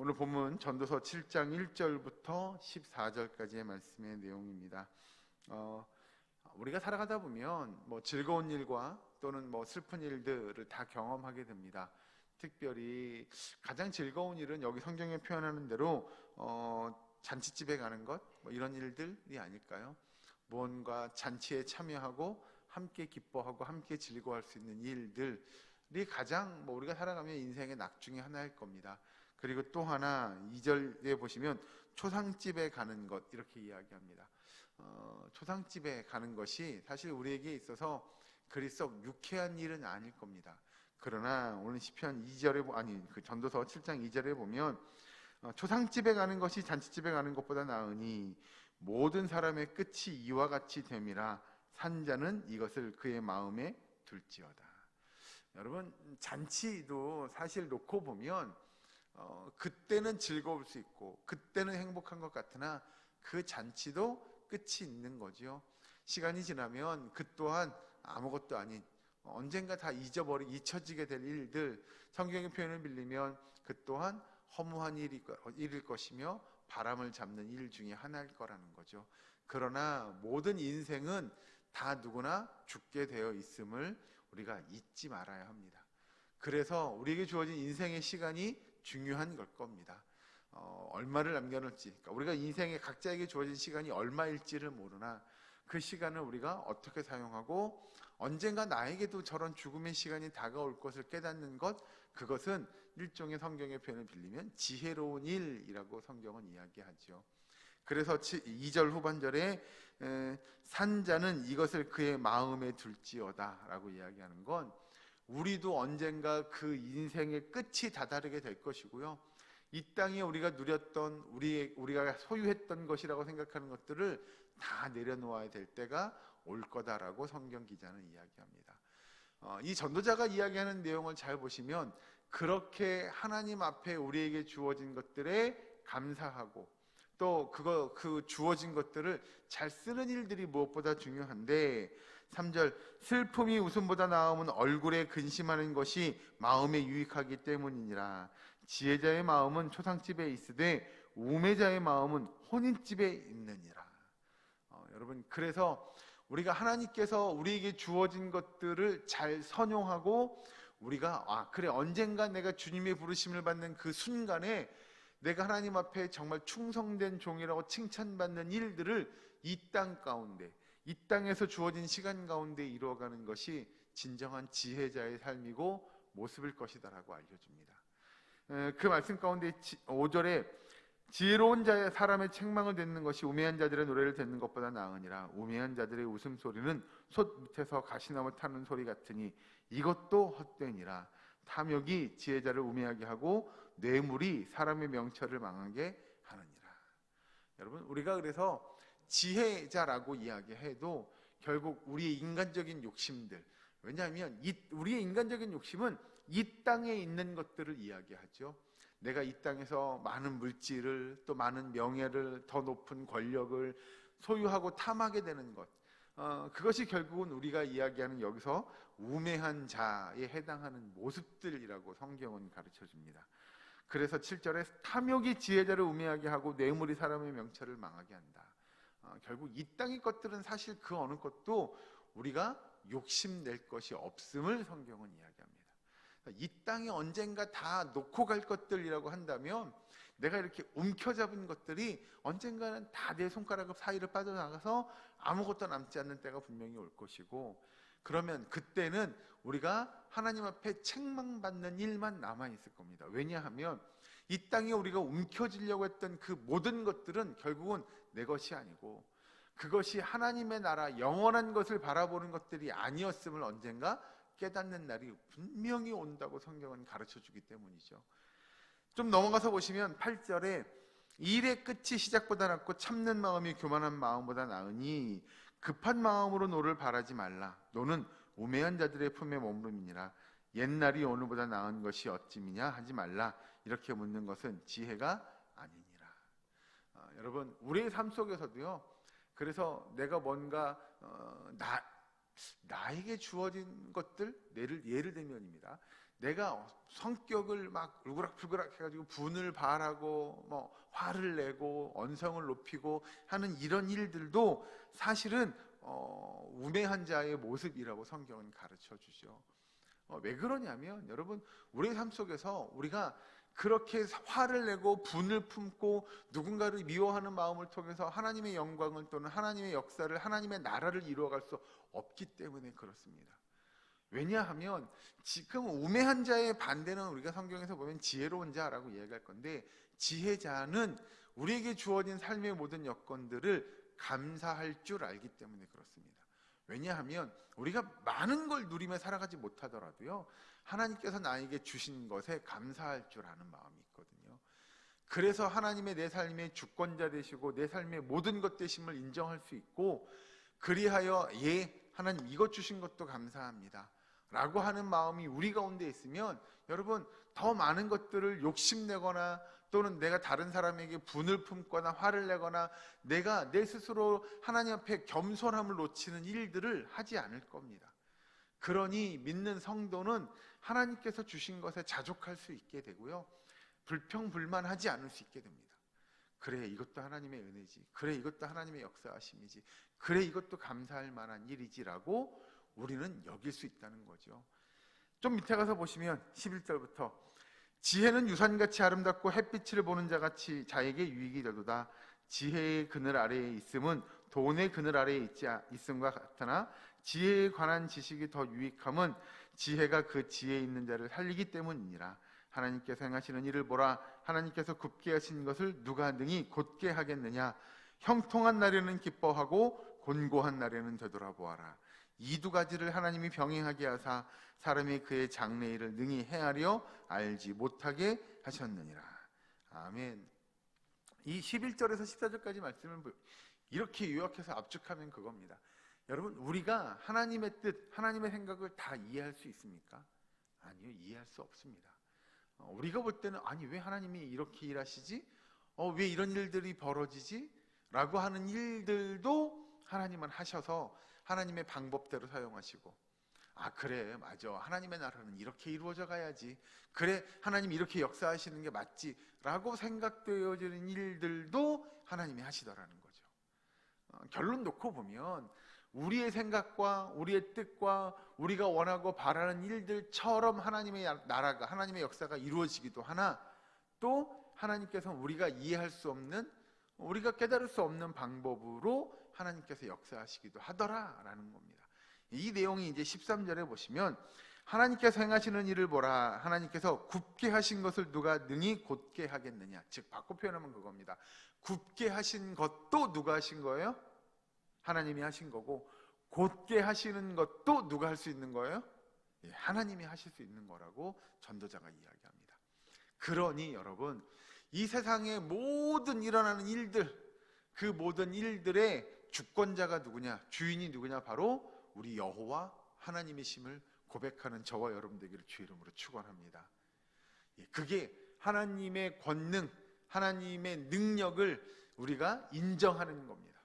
오늘 본문 전도서 7장 1절부터 14절까지의 말씀의 내용입니다. 우리가 살아가다 보면 즐거운 일과 또는 슬픈 일들을 다 경험하게 됩니다. 특별히 가장 즐거운 일은 여기 성경에 표현하는 대로 잔치집에 가는 것 이런 일들이 아닐까요? 무언가 잔치에 참여하고 함께 기뻐하고 함께 즐거워할 수 있는 일들이 가장 우리가 살아가면 인생의 낙 중에 하나일 겁니다. 그리고 또 하나 2절에 보시면 초상집에 가는 것 이렇게 이야기합니다. 초상집에 가는 것이 사실 우리에게 있어서 그리 썩 유쾌한 일은 아닐 겁니다. 그러나 오늘 시편 2절에 전도서 7장 2절에 보면 초상집에 가는 것이 잔치집에 가는 것보다 나으니 모든 사람의 끝이 이와 같이 됨이라 산자는 이것을 그의 마음에 둘지어다. 여러분, 잔치도 사실 놓고 보면 그때는 즐거울 수 있고 그때는 행복한 것 같으나 그 잔치도 끝이 있는 거죠. 시간이 지나면 그 또한 아무것도 아닌 언젠가 다 잊혀지게 될 일들, 성경의 표현을 빌리면 그 또한 허무한 일일 것이며 바람을 잡는 일 중에 하나일 거라는 거죠. 그러나 모든 인생은 다 누구나 죽게 되어 있음을 우리가 잊지 말아야 합니다. 그래서 우리에게 주어진 인생의 시간이 중요한 걸 겁니다. 얼마를 남겨놓을지, 그러니까 우리가 인생에 각자에게 주어진 시간이 얼마일지를 모르나 그 시간을 우리가 어떻게 사용하고 언젠가 나에게도 저런 죽음의 시간이 다가올 것을 깨닫는 것, 그것은 일종의 성경의 표현을 빌리면 지혜로운 일이라고 성경은 이야기하죠. 그래서 2절 후반절에 산자는 이것을 그의 마음에 둘지어다 라고 이야기하는 건 우리도 언젠가 그 인생의 끝이 다다르게 될 것이고요, 이 땅에 우리가 누렸던 우리가 소유했던 것이라고 생각하는 것들을 다 내려놓아야 될 때가 올 거다라고 성경 기자는 이야기합니다. 이 전도자가 이야기하는 내용을 잘 보시면 그렇게 하나님 앞에 우리에게 주어진 것들에 감사하고 또 그 주어진 것들을 잘 쓰는 일들이 무엇보다 중요한데, 3절 슬픔이 웃음보다 나음은 얼굴에 근심하는 것이 마음에 유익하기 때문이니라. 지혜자의 마음은 초상집에 있으되 우매자의 마음은 혼인집에 있느니라. 여러분, 그래서 우리가 하나님께서 우리에게 주어진 것들을 잘 선용하고 우리가 그래 언젠가 내가 주님의 부르심을 받는 그 순간에 내가 하나님 앞에 정말 충성된 종이라고 칭찬받는 일들을 이 땅 가운데, 이 땅에서 주어진 시간 가운데 이루어가는 것이 진정한 지혜자의 삶이고 모습일 것이다라고 알려줍니다. 그 말씀 가운데 5절에 지혜로운 자의 사람의 책망을 듣는 것이 우매한 자들의 노래를 듣는 것보다 나으니라. 우매한 자들의 웃음소리는 솥 밑에서 가시나무 타는 소리 같으니 이것도 헛되니라. 탐욕이 지혜자를 우매하게 하고 뇌물이 사람의 명철을 망하게 하느니라. 여러분, 우리가 그래서 지혜자라고 이야기해도 결국 우리의 인간적인 욕심들, 왜냐하면 우리의 인간적인 욕심은 이 땅에 있는 것들을 이야기하죠. 내가 이 땅에서 많은 물질을, 또 많은 명예를, 더 높은 권력을 소유하고 탐하게 되는 것, 그것이 결국은 우리가 이야기하는 여기서 우매한 자에 해당하는 모습들이라고 성경은 가르쳐줍니다. 그래서 7절에 탐욕이 지혜자를 우매하게 하고 뇌물이 사람의 명철을 망하게 한다. 결국 이 땅의 것들은 사실 그 어느 것도 우리가 욕심낼 것이 없음을 성경은 이야기합니다. 이 땅에 언젠가 다 놓고 갈 것들이라고 한다면 내가 이렇게 움켜잡은 것들이 언젠가는 다 내 손가락 사이를 빠져나가서 아무것도 남지 않는 때가 분명히 올 것이고, 그러면 그때는 우리가 하나님 앞에 책망받는 일만 남아있을 겁니다. 왜냐하면 이 땅에 우리가 움켜쥐려고 했던 그 모든 것들은 결국은 내 것이 아니고 그것이 하나님의 나라 영원한 것을 바라보는 것들이 아니었음을 언젠가 깨닫는 날이 분명히 온다고 성경은 가르쳐주기 때문이죠. 좀 넘어가서 보시면 8절에 일의 끝이 시작보다 낫고 참는 마음이 교만한 마음보다 나으니 급한 마음으로 노를 바라지 말라. 노는 우매한 자들의 품에 머무름이니라. 옛날이 오늘보다 나은 것이 어찌미냐 하지 말라. 이렇게 묻는 것은 지혜가 아니니라. 여러분, 우리의 삶 속에서도요, 그래서 내가 뭔가 나에게 주어진 것들, 예를 들면입니다, 내가 성격을 막 울그락불그락 해가지고 분을 발하고 뭐 화를 내고 언성을 높이고 하는 이런 일들도 사실은 우매한 자의 모습이라고 성경은 가르쳐 주죠. 왜 그러냐면 여러분, 우리의 삶 속에서 우리가 그렇게 화를 내고 분을 품고 누군가를 미워하는 마음을 통해서 하나님의 영광을 또는 하나님의 역사를, 하나님의 나라를 이루어갈 수 없기 때문에 그렇습니다. 왜냐하면 지금 우매한 자의 반대는 우리가 성경에서 보면 지혜로운 자라고 이야기할 건데, 지혜자는 우리에게 주어진 삶의 모든 여건들을 감사할 줄 알기 때문에 그렇습니다. 왜냐하면 우리가 많은 걸 누리며 살아가지 못하더라도요, 하나님께서 나에게 주신 것에 감사할 줄 아는 마음이 있거든요. 그래서 하나님의 내 삶의 주권자 되시고 내 삶의 모든 것 되심을 인정할 수 있고, 그리하여 하나님 이것 주신 것도 감사합니다 라고 하는 마음이 우리 가운데 있으면, 여러분, 더 많은 것들을 욕심내거나 또는 내가 다른 사람에게 분을 품거나 화를 내거나 내가 내 스스로 하나님 앞에 겸손함을 놓치는 일들을 하지 않을 겁니다. 그러니 믿는 성도는 하나님께서 주신 것에 자족할 수 있게 되고요, 불평불만하지 않을 수 있게 됩니다. 그래, 이것도 하나님의 은혜지. 그래, 이것도 하나님의 역사하심이지. 그래, 이것도 감사할 만한 일이지라고 우리는 여길 수 있다는 거죠. 좀 밑에 가서 보시면 11절부터 지혜는 유산같이 아름답고 햇빛을 보는 자같이 자에게 유익이 되도다. 지혜의 그늘 아래에 있음은 돈의 그늘 아래에 있음과 같으나 지혜에 관한 지식이 더 유익함은 지혜가 그 지혜에 있는 자를 살리기 때문이니라. 하나님께서 행하시는 일을 보라. 하나님께서 굽게 하신 것을 누가 능히 곧게 하겠느냐. 형통한 날에는 기뻐하고 곤고한 날에는 되돌아보아라. 이 두 가지를 하나님이 병행하게 하사 사람이 그의 장래일을 능히 헤아려 알지 못하게 하셨느니라. 아멘. 이 11절에서 14절까지 말씀을 이렇게 요약해서 압축하면 그겁니다. 여러분, 우리가 하나님의 뜻, 하나님의 생각을 다 이해할 수 있습니까? 아니요, 이해할 수 없습니다. 우리가 볼 때는 아니 왜 하나님이 이렇게 일하시지? 왜 이런 일들이 벌어지지? 라고 하는 일들도 하나님은 하셔서 하나님의 방법대로 사용하시고, 아 그래 맞아, 하나님의 나라는 이렇게 이루어져 가야지, 그래 하나님이 이렇게 역사하시는 게 맞지 라고 생각되어지는 일들도 하나님이 하시더라는 거죠. 결론 놓고 보면 우리의 생각과 우리의 뜻과 우리가 원하고 바라는 일들처럼 하나님의 나라가, 하나님의 역사가 이루어지기도 하나, 또 하나님께서는 우리가 이해할 수 없는, 우리가 깨달을 수 없는 방법으로 하나님께서 역사하시기도 하더라라는 겁니다. 이 내용이 이제 13절에 보시면 하나님께서 행하시는 일을 보라. 하나님께서 굽게 하신 것을 누가 능히 곧게 하겠느냐. 즉 바꿔 표현하면 그겁니다. 굽게 하신 것도 누가 하신 거예요? 하나님이 하신 거고, 곧게 하시는 것도 누가 할 수 있는 거예요? 하나님이 하실 수 있는 거라고 전도자가 이야기합니다. 그러니 여러분, 이 세상의 모든 일어나는 일들, 그 모든 일들의 주권자가 누구냐, 주인이 누구냐, 바로 우리 여호와 하나님이심을 고백하는 저와 여러분 되기를 주 이름으로 축원합니다. 그게 하나님의 권능, 하나님의 능력을 우리가 인정하는 겁니다.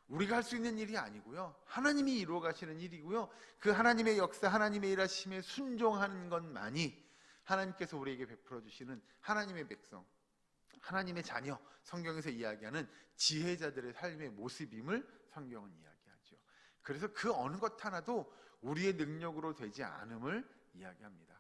우리가 할 수 있는 일이 아니고요, 하나님이 이루어 가시는 일이고요, 그 하나님의 역사, 하나님의 일하심에 순종하는 것만이 하나님께서 우리에게 베풀어 주시는 하나님의 백성, 하나님의 자녀, 성경에서 이야기하는 지혜자들의 삶의 모습임을 성경은 이야기하죠. 그래서 그 어느 것 하나도 우리의 능력으로 되지 않음을 이야기합니다.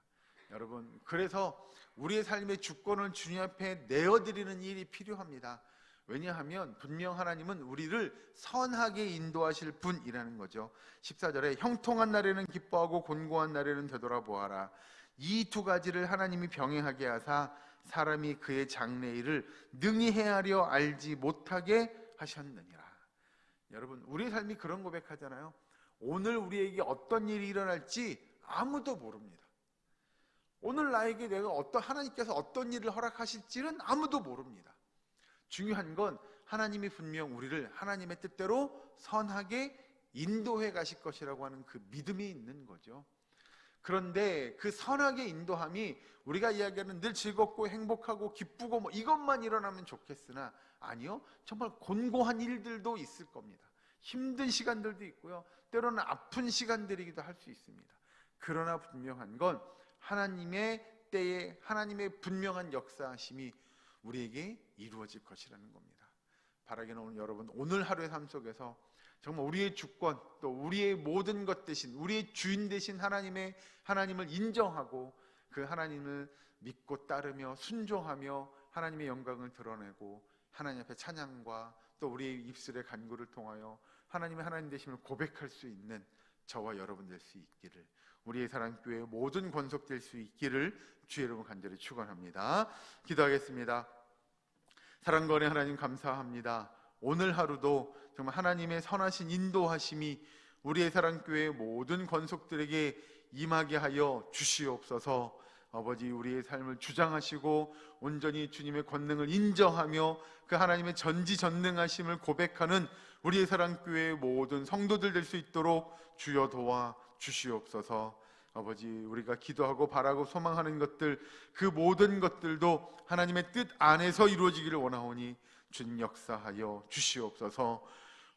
여러분, 그래서 우리의 삶의 주권을 주님 앞에 내어드리는 일이 필요합니다. 왜냐하면 분명 하나님은 우리를 선하게 인도하실 분이라는 거죠. 14절에 형통한 날에는 기뻐하고 곤고한 날에는 되돌아보아라. 이 두 가지를 하나님이 병행하게 하사 사람이 그의 장래일을 능히 헤아려 알지 못하게 하셨느니라. 여러분, 우리의 삶이 그런 고백하잖아요. 오늘 우리에게 어떤 일이 일어날지 아무도 모릅니다. 오늘 나에게 하나님께서 어떤 일을 허락하실지는 아무도 모릅니다. 중요한 건 하나님이 분명 우리를 하나님의 뜻대로 선하게 인도해 가실 것이라고 하는 그 믿음이 있는 거죠. 그런데 그 선하게 인도함이 우리가 이야기하는 늘 즐겁고 행복하고 기쁘고 이것만 일어나면 좋겠으나, 아니요, 정말 곤고한 일들도 있을 겁니다. 힘든 시간들도 있고요, 때로는 아픈 시간들이기도 할 수 있습니다. 그러나 분명한 건 하나님의 때에 하나님의 분명한 역사하심이 우리에게 이루어질 것이라는 겁니다. 바라기는 오늘 여러분 오늘 하루의 삶 속에서 정말 우리의 주권 또 우리의 모든 것 대신 우리의 주인 되신 하나님을 인정하고 그 하나님을 믿고 따르며 순종하며 하나님의 영광을 드러내고 하나님 앞에 찬양과 또 우리의 입술의 간구를 통하여 하나님의 하나님 되심을 고백할 수 있는 저와 여러분 될 수 있기를, 우리의 사랑교회의 모든 권속될 수 있기를 주의 이름으로 간절히 축원합니다. 기도하겠습니다. 사랑과 은혜 하나님 감사합니다. 오늘 하루도 정말 하나님의 선하신 인도하심이 우리의 사랑교회의 모든 권속들에게 임하게 하여 주시옵소서. 아버지, 우리의 삶을 주장하시고 온전히 주님의 권능을 인정하며 그 하나님의 전지전능하심을 고백하는 우리의 사랑교회의 모든 성도들 될 수 있도록 주여 도와 주시옵소서. 아버지, 우리가 기도하고 바라고 소망하는 것들, 그 모든 것들도 하나님의 뜻 안에서 이루어지기를 원하오니 주님 역사하여 주시옵소서.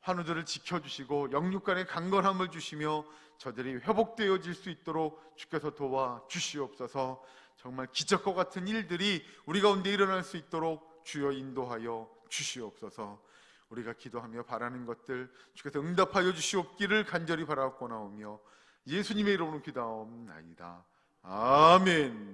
환우들을 지켜주시고 영육간의 강건함을 주시며 저들이 회복되어질 수 있도록 주께서 도와 주시옵소서. 정말 기적과 같은 일들이 우리 가운데 일어날 수 있도록 주여 인도하여 주시옵소서. 우리가 기도하며 바라는 것들 주께서 응답하여 주시옵기를 간절히 바라옵고 나오며 예수님의 이름으로 기도하옵나이다. 아멘.